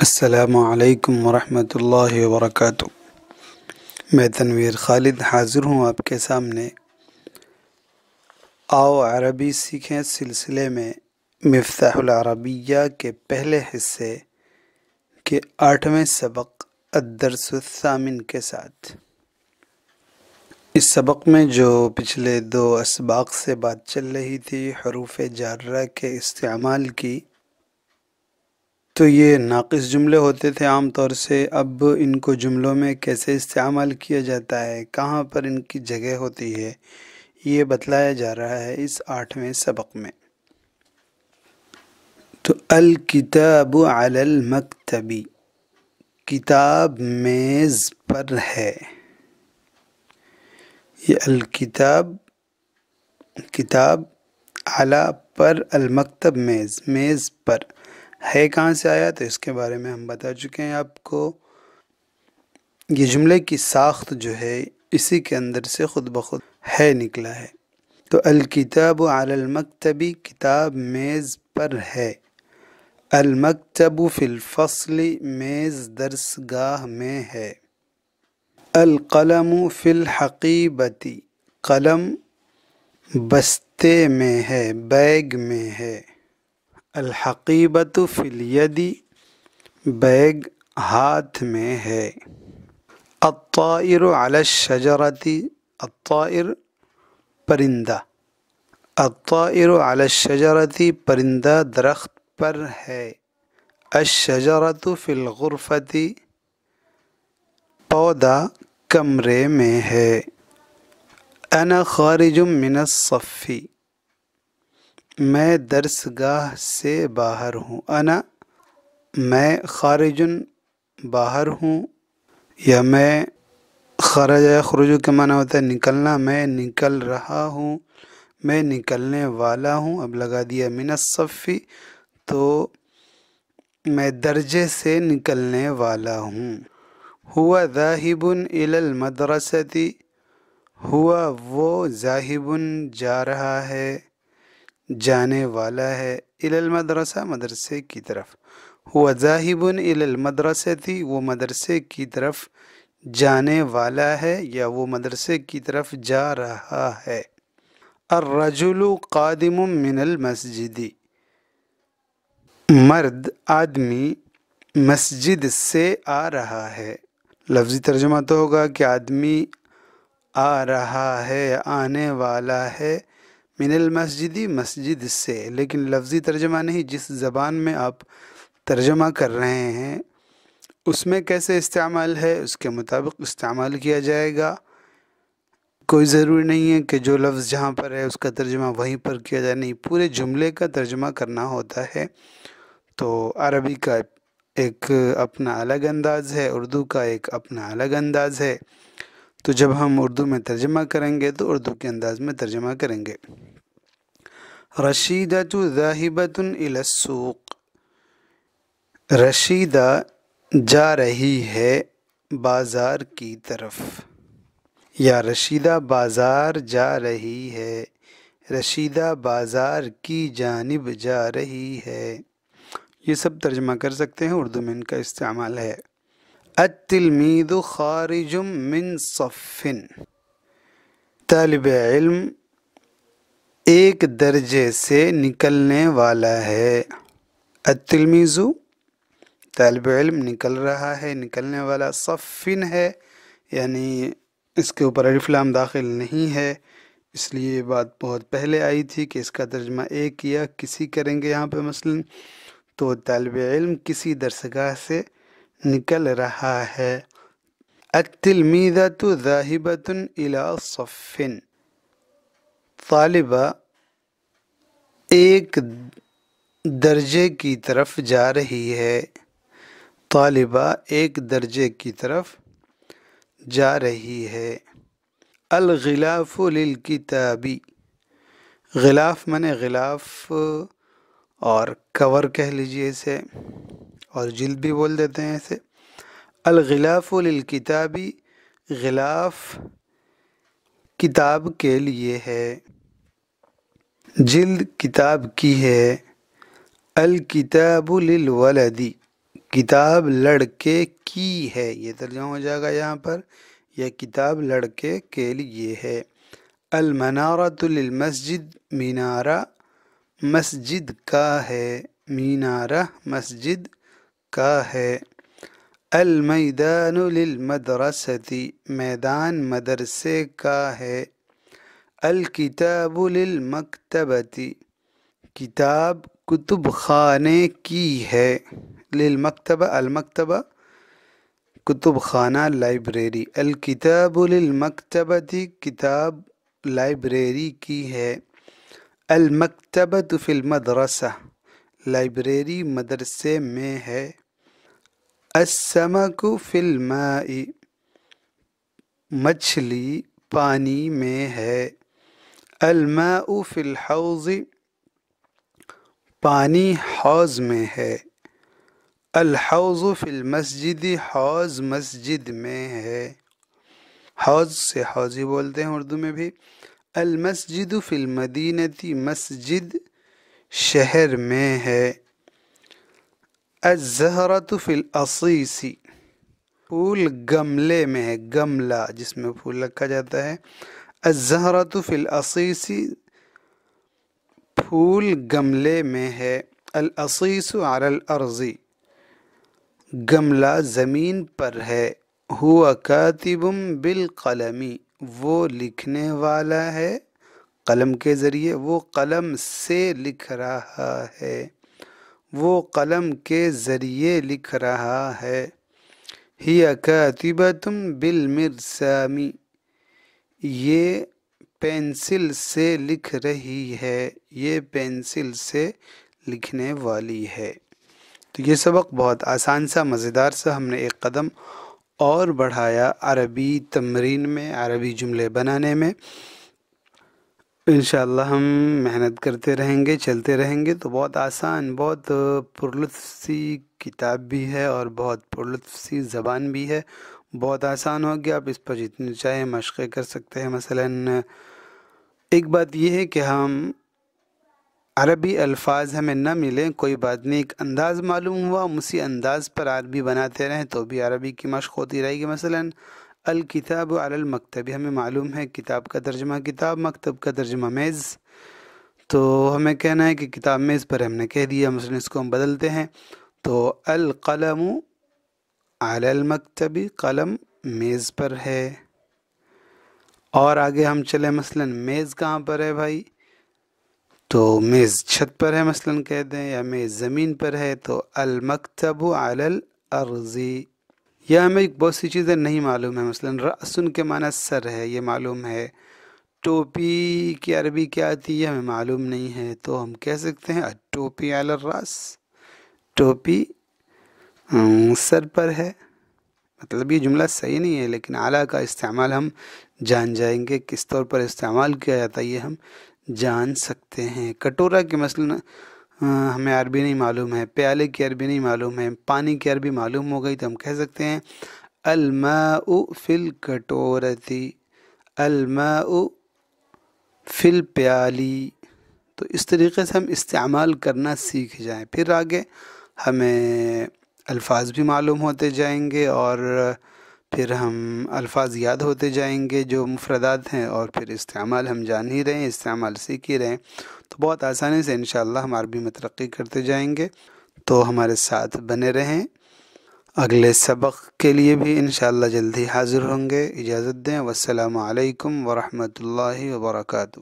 السلام علیکم ورحمۃ اللہ وبرکاتہ۔ میں تنویر خالد حاضر ہوں آپ کے سامنے آؤ عربی سیکھیں سلسلے میں مفتاح العربیہ کے پہلے حصے کے 8ویں سبق الدرس الثامن کے ساتھ۔ اس سبق میں جو پچھلے 2 اسباق سے بات چل رہی تھی حروف جارہ کے استعمال کی، تو یہ ناقص جملے ہوتے تھے عام طور سے۔ اب ان کو جملوں میں کیسے استعمال کیا جاتا ہے، کہاں پر ان کی جگہ ہوتی ہے، یہ بتلایا جا رہا ہے اس 8ویں سبق میں۔ تو الکتاب علی المکتبی، کتاب میز پر ہے۔ یہ الکتاب کتاب، علی پر، المکتب میز پر ہے کہاں سے آیا، تو اس کے بارے میں ہم بتا چکے ہیں آپ کو۔ یہ جملے کی ساخت جو ہے اسی کے اندر سے خود بخود ہے نکلا ہے۔ تو الکتاب علی المکتبی، کتاب میز پر ہے۔ المکتب فی الفصل، میز درسگاہ میں ہے۔ القلم فی الحقیبتی، قلم بستے میں ہے، بیگ میں ہے۔ الحقیبۃ فی الید، بیگ ہاتھ میں ہے۔ الطائر علی الشجرۃ، الطائر پرندہ، الطائر علی الشجرۃ، پرندہ درخت پر ہے۔ الشجرۃ فی الغرفۃ، پودا کمرے میں ہے۔ انا خارج من الصف، میں درسگاہ سے باہر ہوں۔ انا، میں، خارج باہر ہوں، یا میں، خرج یخرج کے معنی ہوتا ہے نکلنا، میں نکل رہا ہوں، میں نکلنے والا ہوں۔ اب لگا دیا من الصف، تو میں درجے سے نکلنے والا ہوں۔ ہوا ذاہب الی المدرسۃ، ہوا وہ، ذاہب جا رہا ہے، جانے والا ہے، الی المدرسہ مدرسے کی طرف۔ ہوا ذاہب الی المدرسۃ، وہ مدرسے کی طرف جانے والا ہے یا وہ مدرسے کی طرف جا رہا ہے۔ الرجل قادم من المسجد، مرد، آدمی مسجد سے آ رہا ہے۔ لفظی ترجمہ تو ہوگا کہ آدمی آ رہا ہے، آنے والا ہے، من المسجد، مسجد سے، لیکن لفظی ترجمہ نہیں۔ جس زبان میں آپ ترجمہ کر رہے ہیں اس میں کیسے استعمال ہے اس کے مطابق استعمال کیا جائے گا۔ کوئی ضروری نہیں ہے کہ جو لفظ جہاں پر ہے اس کا ترجمہ وہیں پر کیا جائے، نہیں، پورے جملے کا ترجمہ کرنا ہوتا ہے۔ تو عربی کا ایک اپنا الگ انداز ہے، اردو کا ایک اپنا الگ انداز ہے۔ تو جب ہم اردو میں ترجمہ کریں گے تو اردو کے انداز میں ترجمہ کریں گے۔ رشیدۃ ذاہبۃ الی السوق، رشیدہ جا رہی ہے بازار کی طرف، یا رشیدہ بازار جا رہی ہے، رشیدہ بازار کی جانب جا رہی ہے۔ یہ سب ترجمہ کر سکتے ہیں، اردو میں ان کا استعمال ہے۔ التلمیذ خارج من صف، طالب علم ایک درجے سے نکلنے والا ہے۔ التلمیذ، طالب علم نکل رہا ہے، نکلنے والا، صفن ہے یعنی اس کے اوپر الف لام داخل نہیں ہے، اس لیے یہ بات بہت پہلے آئی تھی کہ اس کا ترجمہ ایک یا کسی کریں گے یہاں پہ مثلاً۔ تو طالب علم کسی درسگاہ سے نکل رہا ہے۔ التلمیذۃ ذاہبۃ الی صف، طالبہ ایک درجے کی طرف جا رہی ہے، طالبہ ایک درجے کی طرف جا رہی ہے۔ الغلاف للکتاب، غلاف معنی غلاف اور کور کہہ لیجئے اسے، اور جلد بھی بول دیتے ہیں اسے۔ الغلاف للکتاب، غلاف کتاب کے لیے ہے، جلد کتاب کی ہے۔ الکتاب للولد، کتاب لڑکے کی ہے، یہ ترجمہ ہو جائے گا یہاں پر، یہ کتاب لڑکے کے لیے ہے۔ المنارۃ للمسجد، مینارہ مسجد کا ہے، مینارہ مسجد کا ہے۔ المیدان للمدرسۃ، میدان مدرسے کا ہے۔ الکتاب للمکتبۃ، کتاب کتب خانے کی ہے۔ للمکتبہ، المکتبہ کتب خانہ لائبریری، الکتاب للمکتبۃ کتاب لائبریری کی ہے۔ المکتبۃ فی المدرسہ، لائبریری مدرسے میں ہے۔ السمک فی الماء، مچھلی پانی میں ہے۔ الماء فی الحوض، پانی حوض میں ہے۔ الحوض فی المسجد، حوض مسجد میں ہے۔ حوض سے حوض ہی بولتے ہیں اردو میں بھی۔ المسجد فی المدینہ، مسجد شہر میں ہے۔ الزہرۃ فی العصیص، پھول گملے میں ہے، گملہ جس میں پھول رکھا جاتا ہے۔ الزہرۃ فی العصیص، پھول گملے میں ہے۔ العصیص علی الارض، گملہ زمین پر ہے۔ ہوا کاتب بالقلم، وہ لکھنے والا ہے قلم کے ذریعے، وہ قلم سے لکھ رہا ہے، وہ قلم کے ذریعے لکھ رہا ہے۔ ہی کاتبۃ بالمرسام، یہ پینسل سے لکھ رہی ہے، یہ پینسل سے لکھنے والی ہے۔ تو یہ سبق بہت آسان سا، مزیدار سا، ہم نے ایک قدم اور بڑھایا عربی تمرین میں، عربی جملے بنانے میں۔ انشاءاللہ ہم محنت کرتے رہیں گے، چلتے رہیں گے تو بہت آسان، بہت پرلطف سی کتاب بھی ہے اور بہت پرلطف سی زبان بھی ہے، بہت آسان ہوگی۔ آپ اس پر جتنی چاہے مشقیں کر سکتے ہیں۔ مثلاً ایک بات یہ ہے کہ ہم عربی الفاظ ہمیں نہ ملیں کوئی بات نہیں، ایک انداز معلوم ہوا، ہم اسی انداز پر عربی بناتے رہیں تو بھی عربی کی مشق ہوتی رہے گی۔ مثلاً الکتاب علی المکتب، ہمیں معلوم ہے کتاب کا ترجمہ کتاب، مکتب کا ترجمہ میز، تو ہمیں کہنا ہے کہ کتاب میز پر، ہم نے کہہ دیا، مثلاً اس کو ہم بدلتے ہیں تو القلم علی المکتب، قلم میز پر ہے۔ اور آگے ہم چلیں، مثلاً میز کہاں پر ہے بھائی؟ تو میز چھت پر ہے مثلاً کہہ دیں، یا میز زمین پر ہے تو المکتب علی الارض۔ یا ہمیں بہت سی چیزیں نہیں معلوم ہے، مثلاً رأسن کے معنی سر ہے، یہ معلوم ہے۔ ٹوپی کی عربی کیا آتی ہے ہمیں معلوم نہیں ہے، تو ہم کہہ سکتے ہیں الٹوپی علی الراس، ٹوپی سر پر ہے۔ مطلب یہ جملہ صحیح نہیں ہے، لیکن اعلیٰ کا استعمال ہم جان جائیں گے، کس طور پر استعمال کیا جاتا ہے یہ ہم جان سکتے ہیں۔ کٹورا کی مثلاً ہمیں عربی نہیں معلوم ہے، پیالے کی عربی نہیں معلوم ہے، پانی کی عربی معلوم ہو گئی تو ہم کہہ سکتے ہیں الماء فی الکٹورۃ، الماء فی الپیالی۔ تو اس طریقے سے ہم استعمال کرنا سیکھ جائیں، پھر آگے ہمیں الفاظ بھی معلوم ہوتے جائیں گے اور پھر ہم الفاظ یاد ہوتے جائیں گے جو مفردات ہیں، اور پھر استعمال ہم جان ہی رہے ہیں، استعمال سیکھ ہی رہے ہیں، تو بہت آسانی سے انشاءاللہ ہم عربی میں ترقی کرتے جائیں گے۔ تو ہمارے ساتھ بنے رہیں، اگلے سبق کے لیے بھی انشاءاللہ جلدی حاضر ہوں گے۔ اجازت دیں، والسلام علیکم ورحمۃ اللہ وبرکاتہ۔